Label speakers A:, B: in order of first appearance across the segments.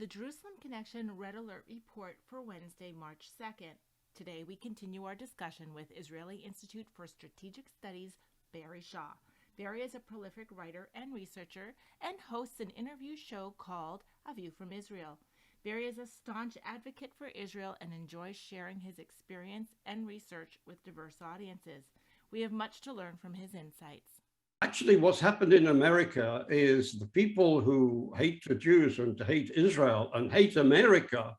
A: the Jerusalem Connection Red Alert Report for Wednesday, March 2nd. Today we continue our discussion with Israeli Institute for Strategic Studies, Barry Shaw. Barry is a prolific writer and researcher and hosts an interview show called A View from Israel. Barry is a staunch advocate for Israel and enjoys sharing his experience and research with diverse audiences. We have much to learn from his insights.
B: Actually, what's happened in America is the people who hate the Jews and hate Israel and hate America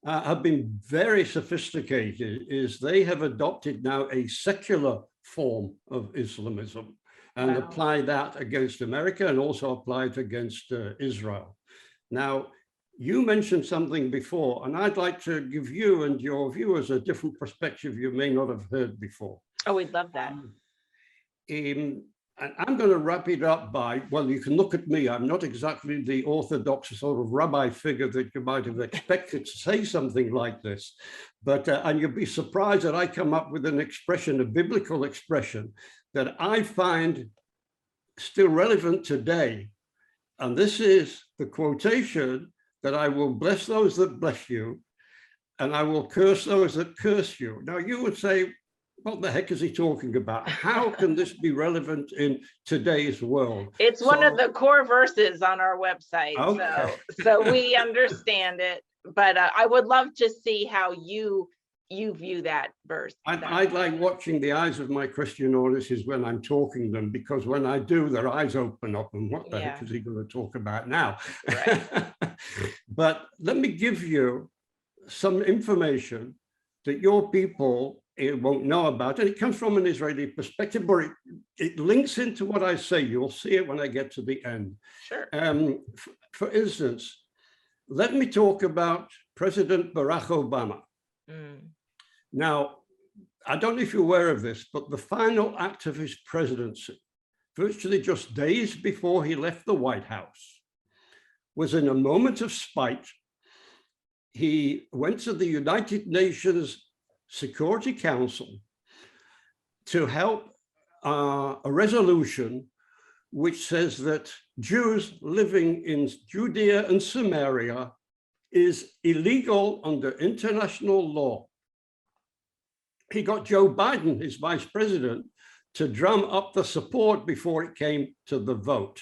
B: have been very sophisticated. They have adopted now a secular form of Islamism and apply that against America and also apply it against Israel. Now, you mentioned something before, and I'd like to give you and your viewers a different perspective you may not have heard before.
C: Oh, we'd love that.
B: And I'm going to wrap it up by, well, you can look at me. I'm not exactly the orthodox sort of rabbi figure that you might have expected to say something like this. But, and you'll be surprised that I come up with an expression, a biblical expression that I find still relevant today. And this is the quotation that I will bless those that bless you, and I will curse those that curse you. Now you would say, what the heck is he talking about? How can this be relevant in today's world?
C: It's one of the core verses on our website. Okay. So we understand it, but I would love to see how you view that verse.
B: I like watching the eyes of my Christian audiences when I'm talking them, because when I do, their eyes open up and what the heck is he going to talk about now? Right. But let me give you some information that your people won't know about, and it comes from an Israeli perspective, but it links into what I say. You'll see it when I get to the end.
C: Sure.
B: For instance, let me talk about President Barack Obama. Now, I don't know if you're aware of this, but the final act of his presidency, virtually just days before he left the White House, was in a moment of spite. He went to the United Nations Security Council to help a resolution which says that Jews living in Judea and Samaria is illegal under international law. He got Joe Biden, his vice president, to drum up the support before it came to the vote.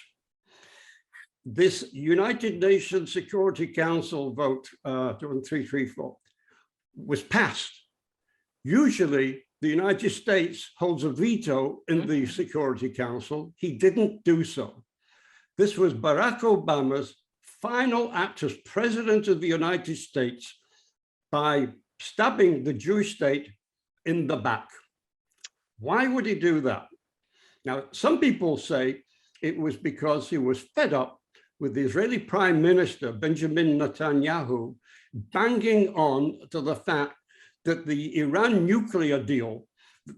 B: This United Nations Security Council vote, 334, was passed. Usually, the United States holds a veto in the Security Council. He didn't do so. This was Barack Obama's final act as president of the United States by stabbing the Jewish state in the back. Why would he do that? Now, some people say it was because he was fed up with the Israeli Prime Minister, Benjamin Netanyahu, banging on to the fact that the Iran nuclear deal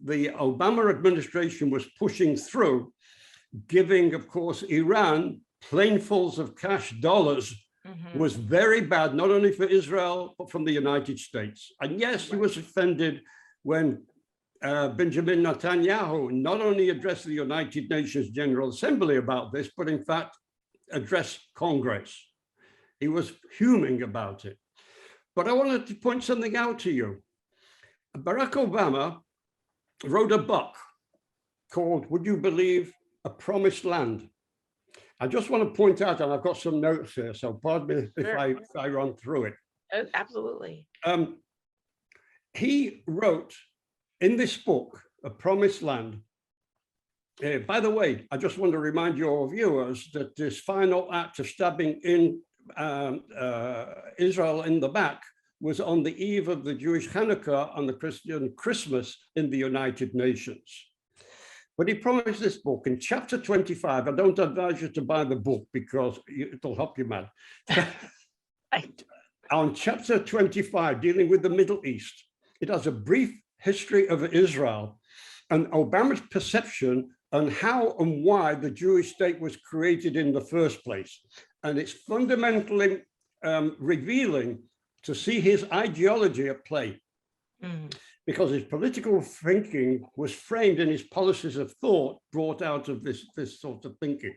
B: the Obama administration was pushing through, giving, of course, Iran planefuls of cash dollars, was very bad, not only for Israel, but from the United States. And yes, he was offended when Benjamin Netanyahu not only addressed the United Nations General Assembly about this, but in fact, addressed Congress. He was fuming about it. But I wanted to point something out to you. Barack Obama wrote a book called, would you believe, A Promised Land? I just want to point out, and I've got some notes here, so pardon me if I run through it.
C: Oh, absolutely.
B: He wrote in this book, A Promised Land. By the way, I just want to remind your viewers that this final act of stabbing in Israel in the back was on the eve of the Jewish Hanukkah and the Christian Christmas in the United Nations. But he promised this book in chapter 25. I don't advise you to buy the book because it'll help you, man. On chapter 25, dealing with the Middle East, it has a brief history of Israel and Obama's perception on how and why the Jewish state was created in the first place. And it's fundamentally revealing to see his ideology at play, because his political thinking was framed in his policies of thought brought out of this sort of thinking.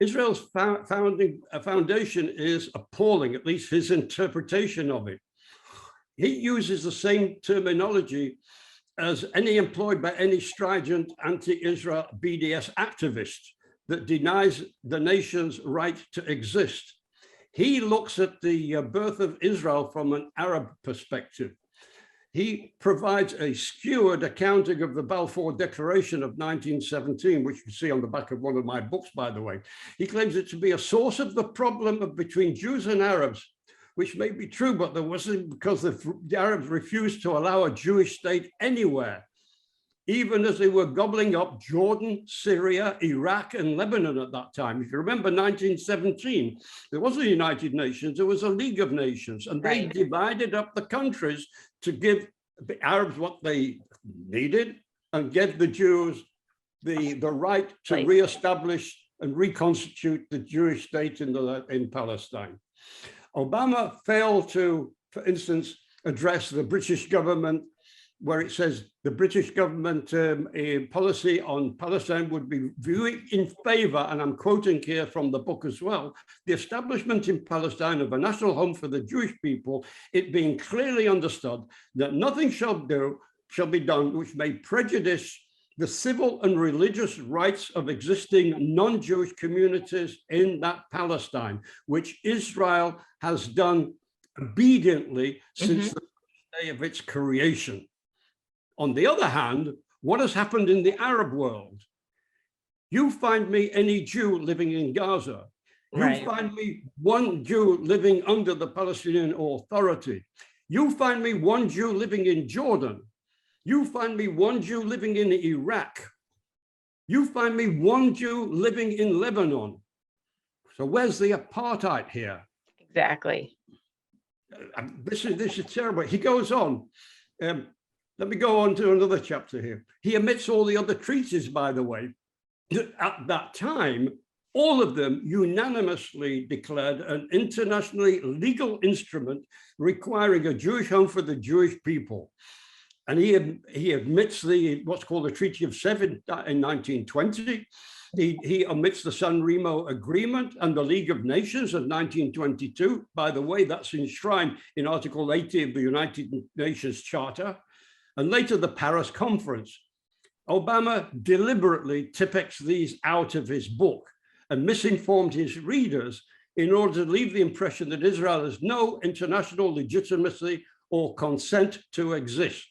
B: Israel's foundation is appalling, at least his interpretation of it. He uses the same terminology as any employed by any strident anti-Israel BDS activist that denies the nation's right to exist. He looks at the birth of Israel from an Arab perspective. He provides a skewed accounting of the Balfour Declaration of 1917, which you can see on the back of one of my books, by the way. He claims it to be a source of the problem between Jews and Arabs, which may be true, but there wasn't, because the Arabs refused to allow a Jewish state anywhere, even as they were gobbling up Jordan, Syria, Iraq, and Lebanon at that time. If you remember 1917, there wasn't a United Nations, there was a League of Nations, and they divided up the countries to give the Arabs what they needed and give the Jews the right to reestablish and reconstitute the Jewish state in Palestine. Obama failed to, for instance, address the British government, where it says the British government policy on Palestine would be viewing in favor, and I'm quoting here from the book as well, the establishment in Palestine of a national home for the Jewish people, it being clearly understood that nothing shall be done which may prejudice the civil and religious rights of existing non-Jewish communities in that Palestine, which Israel has done obediently since the day of its creation. On the other hand, what has happened in the Arab world? You find me any Jew living in Gaza. You find me one Jew living under the Palestinian Authority. You find me one Jew living in Jordan. You find me one Jew living in Iraq. You find me one Jew living in Lebanon. So where's the apartheid here?
C: Exactly.
B: This is terrible. He goes on. Let me go on to another chapter here. He omits all the other treaties, by the way. At that time, all of them unanimously declared an internationally legal instrument requiring a Jewish home for the Jewish people. And he admits what's called the Treaty of Sevres in 1920. He omits the San Remo Agreement and the League of Nations of 1922. By the way, that's enshrined in Article 80 of the United Nations Charter. And later the Paris Conference. Obama deliberately typex these out of his book and misinformed his readers in order to leave the impression that Israel has no international legitimacy or consent to exist.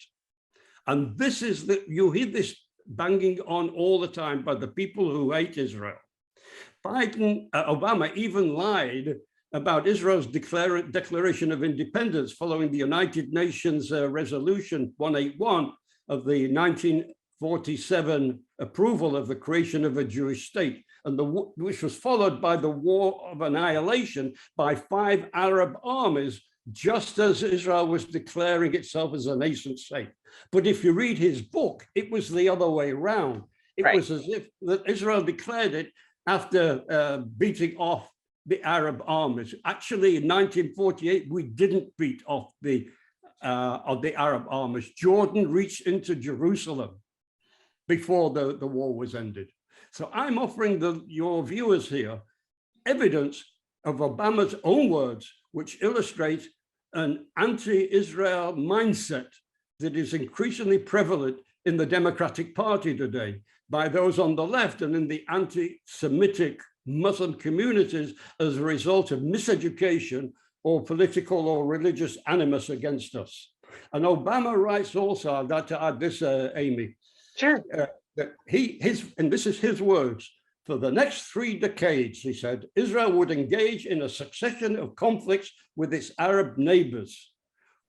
B: And this is you hear this banging on all the time by the people who hate Israel. Obama even lied about Israel's declaration of independence following the United Nations Resolution 181 of the 1947 approval of the creation of a Jewish state, and which was followed by the war of annihilation by 5 Arab armies, just as Israel was declaring itself as a nation state. But if you read his book, it was the other way around. It was as if that Israel declared it after beating off the Arab armies. Actually, in 1948, we didn't beat off the Arab armies. Jordan reached into Jerusalem before the war was ended. So I'm offering your viewers here evidence of Obama's own words, which illustrate an anti-Israel mindset that is increasingly prevalent in the Democratic Party today by those on the left and in the anti-Semitic Muslim communities as a result of miseducation or political or religious animus against us. And Obama writes also, I'd like to add this, Amy.
C: Sure.
B: That and this is his words, for the next 3 decades, he said, Israel would engage in a succession of conflicts with its Arab neighbors.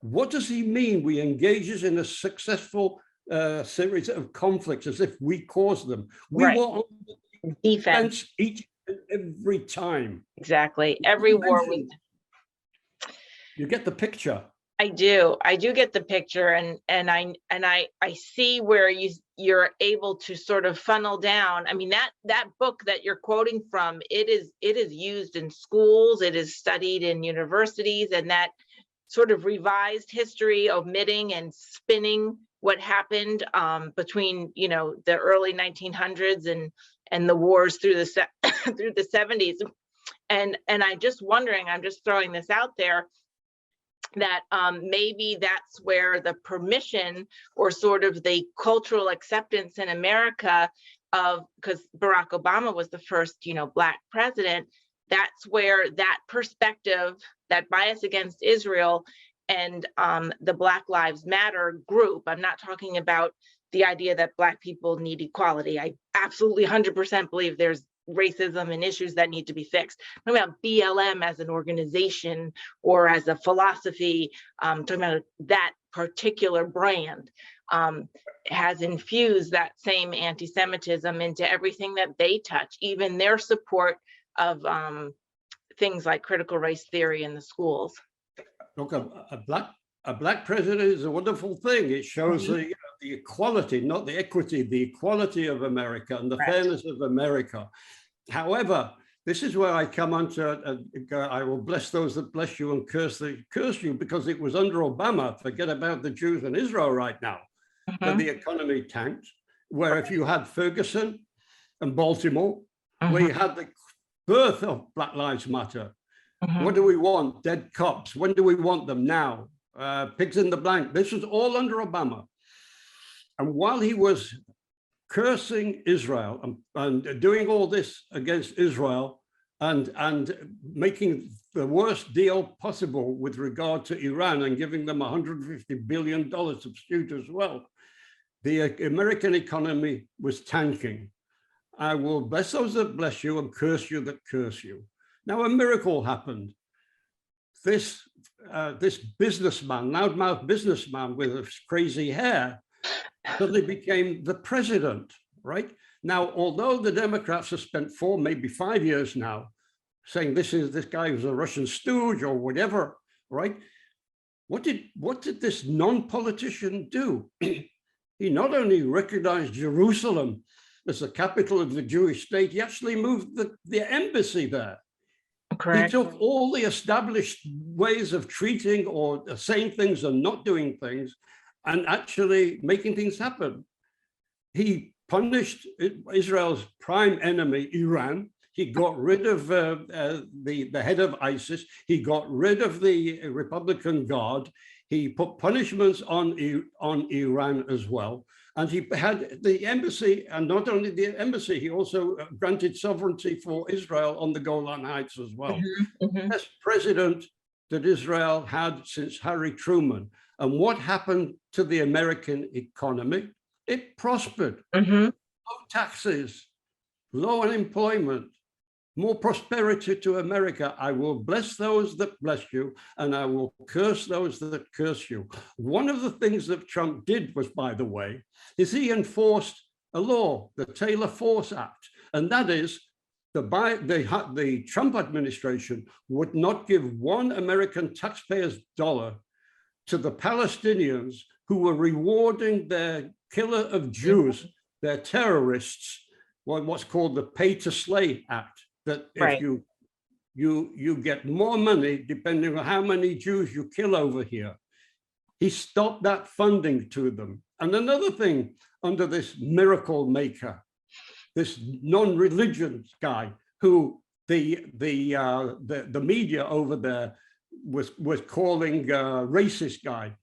B: What does he mean? We engages in a successful series of conflicts as if we caused them. We were on defense each and every time.
C: Exactly. Every war was.
B: You get the picture.
C: I do get the picture, and I see where you're able to sort of funnel down. I mean, that book that you're quoting from, it is used in schools, it is studied in universities, and that sort of revised history, omitting and spinning what happened between, you know, the early 1900s and the wars through the through the 70s. And I'm just wondering, I'm just throwing this out there, that maybe that's where the permission or sort of the cultural acceptance in America of, because Barack Obama was the first, you know, Black president, that's where that perspective, that bias against Israel and the Black Lives Matter group, I'm not talking about the idea that Black people need equality. I absolutely 100% believe there's racism and issues that need to be fixed. I'm talking about BLM as an organization or as a philosophy, talking about that particular brand, has infused that same anti-Semitism into everything that they touch, even their support of things like critical race theory in the schools.
B: Look, a black president is a wonderful thing. It shows the equality, not the equity, the equality of America and the fairness of America. However, this is where I come on to, I will bless those that bless you and curse you, because it was under Obama, forget about the Jews in Israel right now, that the economy tanked, where if you had Ferguson and Baltimore, where you had the birth of Black Lives Matter, what do we want? Dead cops. When do we want them? Now. Pigs in the blank. This was all under Obama. And while he was cursing Israel and doing all this against Israel and making the worst deal possible with regard to Iran and giving them $150 billion substitute as well, the American economy was tanking. I will bless those that bless you and curse you that curse you. Now a miracle happened. This businessman, loudmouth businessman with his crazy hair, suddenly became the president, right? Now, although the Democrats have spent 4, maybe 5 years now saying this guy was a Russian stooge or whatever, right? What did this non-politician do? He not only recognized Jerusalem as the capital of the Jewish state, he actually moved the embassy there. Correct. He took all the established ways of treating or saying things and not doing things and actually making things happen. He punished Israel's prime enemy, Iran. He got rid of the head of ISIS. He got rid of the Republican Guard. He put punishments on Iran as well. And he had the embassy, and not only the embassy, he also granted sovereignty for Israel on the Golan Heights as well. Best president that Israel had since Harry Truman. And what happened to the American economy? It prospered. Low taxes, low unemployment, more prosperity to America. I will bless those that bless you, and I will curse those that curse you. One of the things that Trump did was, by the way, is he enforced a law, the Taylor Force Act, and that is the Trump administration would not give one American taxpayer's dollar to the Palestinians who were rewarding their killer of Jews, their terrorists, what's called the Pay to Slay Act. That if you get more money depending on how many Jews you kill over here. He stopped that funding to them. And another thing under this miracle maker, this non-religion guy who the media over there was calling a racist guy,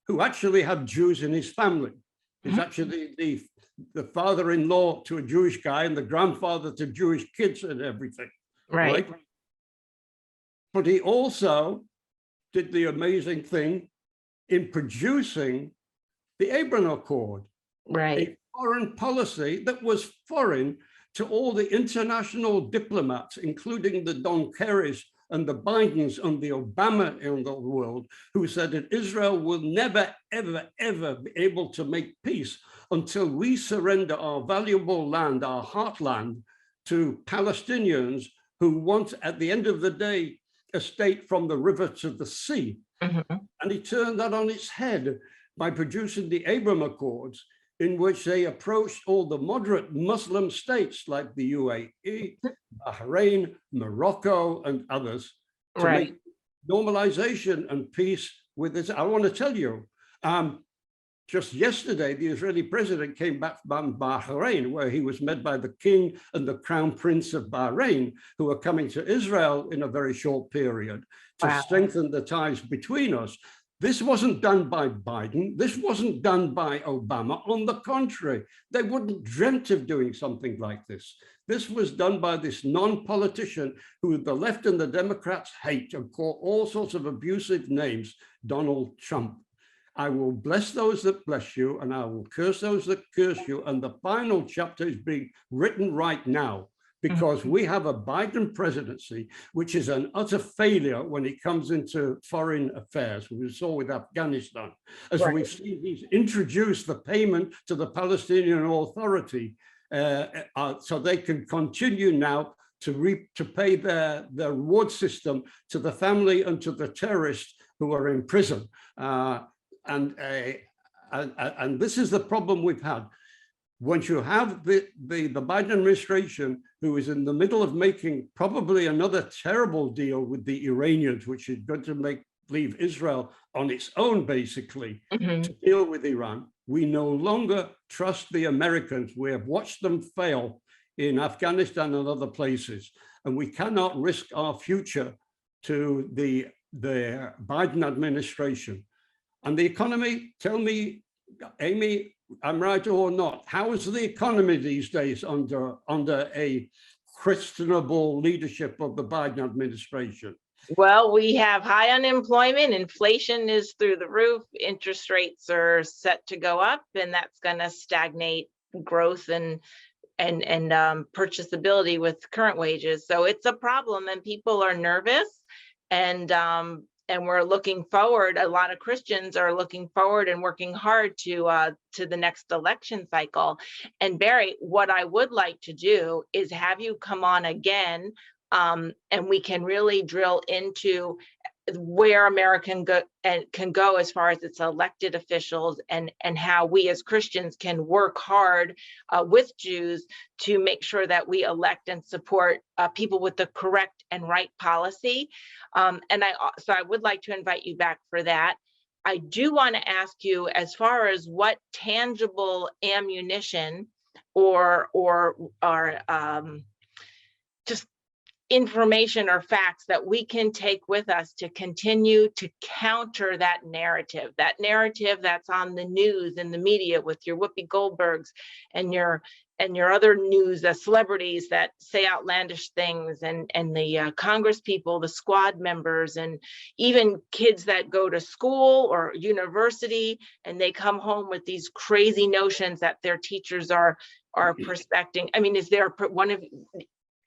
B: who actually had Jews in his family. He's actually the father-in-law to a Jewish guy and the grandfather to Jewish kids and everything. Right? But he also did the amazing thing in producing the Abraham Accord, a foreign policy that was foreign to all the international diplomats, including the Don Kerrys and the Bidens and the Obama in the world, who said that Israel will never, ever, ever be able to make peace until we surrender our valuable land, our heartland, to Palestinians who want, at the end of the day, a state from the river to the sea. And he turned that on its head by producing the Abraham Accords, in which they approached all the moderate Muslim states like the UAE, Bahrain, Morocco, and others to make normalization and peace with this. I want to tell you, just yesterday, the Israeli president came back from Bahrain, where he was met by the king and the crown prince of Bahrain, who are coming to Israel in a very short period to strengthen the ties between us. This wasn't done by Biden. This wasn't done by Obama. On the contrary, they wouldn't dreamt of doing something like this. This was done by this non-politician who the left and the Democrats hate and call all sorts of abusive names, Donald Trump. I will bless those that bless you, and I will curse those that curse you. And the final chapter is being written right now, because we have a Biden presidency, which is an utter failure when it comes into foreign affairs. We saw with Afghanistan, as we've seen, he's introduced the payment to the Palestinian Authority so they can continue now to pay their reward system to the family and to the terrorists who are in prison. And this is the problem we've had. Once you have the Biden administration, who is in the middle of making probably another terrible deal with the Iranians, which is going to leave Israel on its own, basically, to deal with Iran, we no longer trust the Americans. We have watched them fail in Afghanistan and other places, and we cannot risk our future to the Biden administration. And the economy, tell me, Amy, I'm right or not, how is the economy these days under a questionable leadership of the Biden administration?
C: Well, we have high unemployment, inflation is through the roof, interest rates are set to go up, and that's going to stagnate growth and purchasability with current wages. So it's a problem, and people are nervous, and we're looking forward. A lot of Christians are looking forward and working hard to the next election cycle. And Barry, what I would like to do is have you come on again, and we can really drill into where America can go as far as its elected officials, and how we as Christians can work hard with Jews to make sure that we elect and support people with the correct and right policy. So I would like to invite you back for that. I do want to ask you, as far as what tangible ammunition or just information or facts that we can take with us to continue to counter that narrative that's on the news and the media, with your Whoopi Goldbergs and your other news celebrities that say outlandish things, and the Congress people, the squad members, and even kids that go to school or university and they come home with these crazy notions that their teachers are prospecting. I mean, is there one of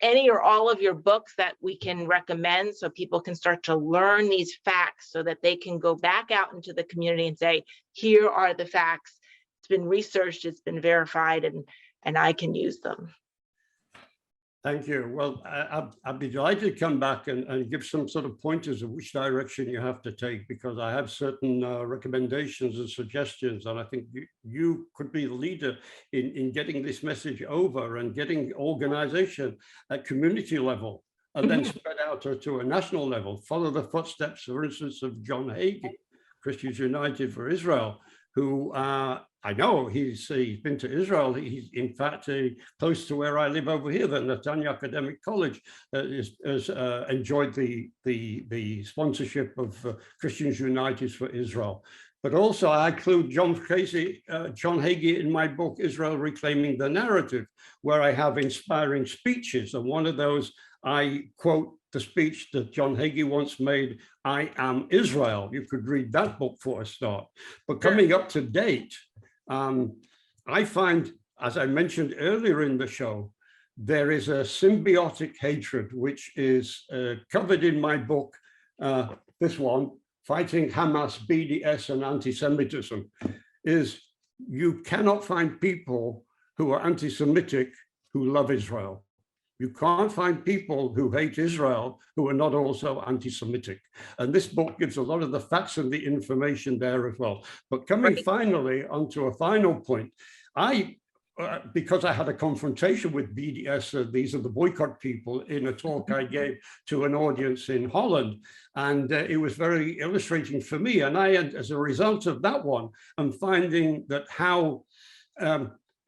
C: any or all of your books that we can recommend so people can start to learn these facts, so that they can go back out into the community and say, here are the facts, it's been researched, it's been verified, and I can use them?
B: Thank you. Well, I'd be delighted to come back and give some sort of pointers of which direction you have to take, because I have certain recommendations and suggestions, and I think you could be the leader in getting this message over and getting organization at community level, and then spread out to a national level. Follow the footsteps, for instance, of John Hagee, Christians United for Israel, who I know he's been to Israel. He's in fact close to where I live over here. The Netanya Academic College has enjoyed the sponsorship of Christians United for Israel. But also I include John Hagee in my book, Israel Reclaiming the Narrative, where I have inspiring speeches. And one of those, I quote the speech that John Hagee once made, I am Israel. You could read that book for a start. But coming up to date, I find, as I mentioned earlier in the show, there is a symbiotic hatred, which is covered in my book, this one, Fighting Hamas, BDS, and Antisemitism, is you cannot find people who are anti-Semitic who love Israel. You can't find people who hate Israel who are not also anti-Semitic. And this book gives a lot of the facts and the information there as well. But coming finally onto a final point, I because I had a confrontation with BDS, these are the boycott people, in a talk I gave to an audience in Holland. And it was very illustrating for me. And I, as a result of that one, I'm finding that how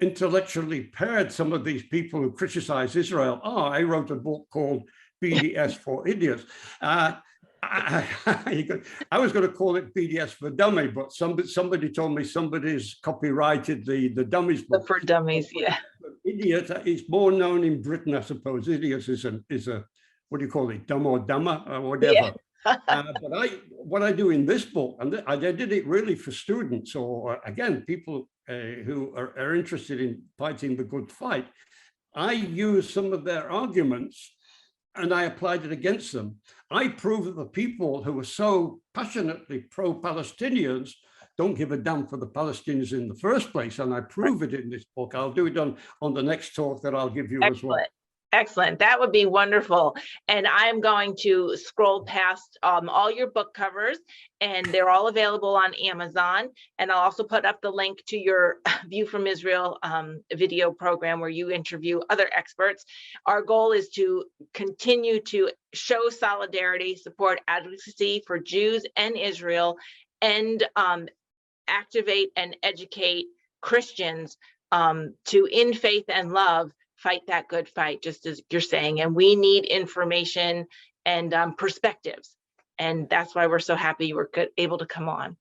B: intellectually paired some of these people who criticize Israel are. I wrote a book called BDS for Idiots. I was going to call it BDS for Dummy, but somebody told me somebody's copyrighted the dummies book.
C: For dummies, yeah.
B: Idiot is more known in Britain, I suppose. Idiot is a what do you call it, dumb or dumber or whatever. Yeah. But what I do in this book, and I did it really for students or again people who are interested in fighting the good fight. I use some of their arguments and I applied it against them. I proved that the people who are so passionately pro-Palestinians don't give a damn for the Palestinians in the first place. And I prove it in this book. I'll do it on the next talk that I'll give you as well.
C: Excellent. That would be wonderful. And I'm going to scroll past all your book covers, and they're all available on Amazon. And I'll also put up the link to your View from Israel video program where you interview other experts. Our goal is to continue to show solidarity, support advocacy for Jews and Israel, and activate and educate Christians to, in faith and love, fight that good fight, just as you're saying. And we need information and perspectives. And that's why we're so happy you were able to come on.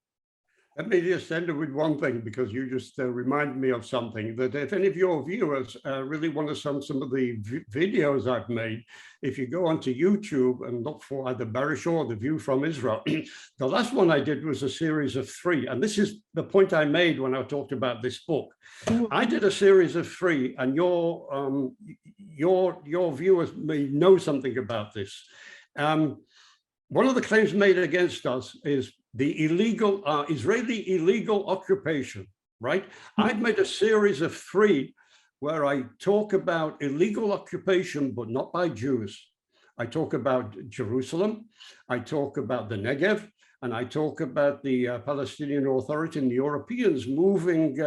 B: Let me just end with one thing, because you just reminded me of something, that if any of your viewers really want to see some of the videos I've made, if you go onto YouTube and look for either Barry Shaw or The View from Israel, the last one I did was a series of 3. And this is the point I made when I talked about this book. I did a series of 3, and your viewers may know something about this. One of the claims made against us is the illegal Israeli illegal occupation, right? I've made a series of 3 where I talk about illegal occupation, but not by Jews. I talk about Jerusalem, I talk about the Negev, and I talk about the Palestinian Authority and the Europeans moving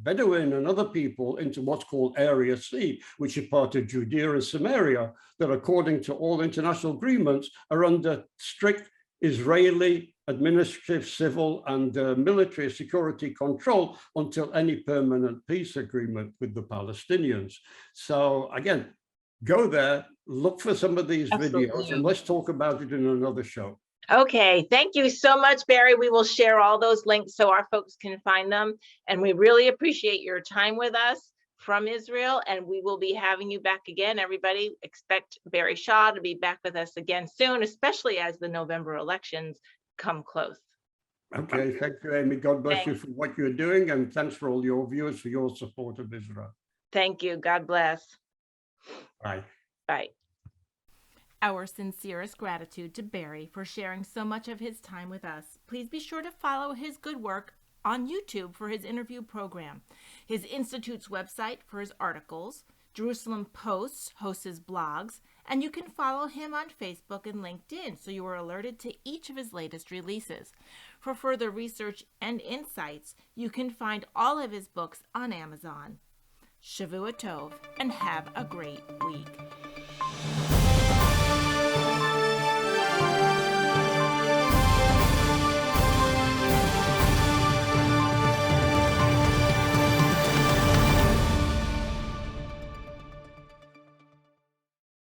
B: Bedouin and other people into what's called Area C, which is part of Judea and Samaria, that according to all international agreements are under strict Israeli administrative, civil, and military security control until any permanent peace agreement with the Palestinians. So again, go there, look for some of these videos, and let's talk about it in another show.
C: Okay, thank you so much, Barry. We will share all those links so our folks can find them. And we really appreciate your time with us from Israel, and we will be having you back again. Everybody expect Barry Shaw to be back with us again soon, especially as the November elections come close.
B: Okay, thank you, Amy. God bless you for what you're doing, and thanks for all your viewers for your support of Israel.
C: Thank you. God bless.
B: Bye.
C: Bye.
A: Our sincerest gratitude to Barry for sharing so much of his time with us. Please be sure to follow his good work on YouTube for his interview program, his Institute's website for his articles, Jerusalem Post hosts his blogs, and you can follow him on Facebook and LinkedIn so you are alerted to each of his latest releases. For further research and insights, you can find all of his books on Amazon. Shavua Tov, and have a great week.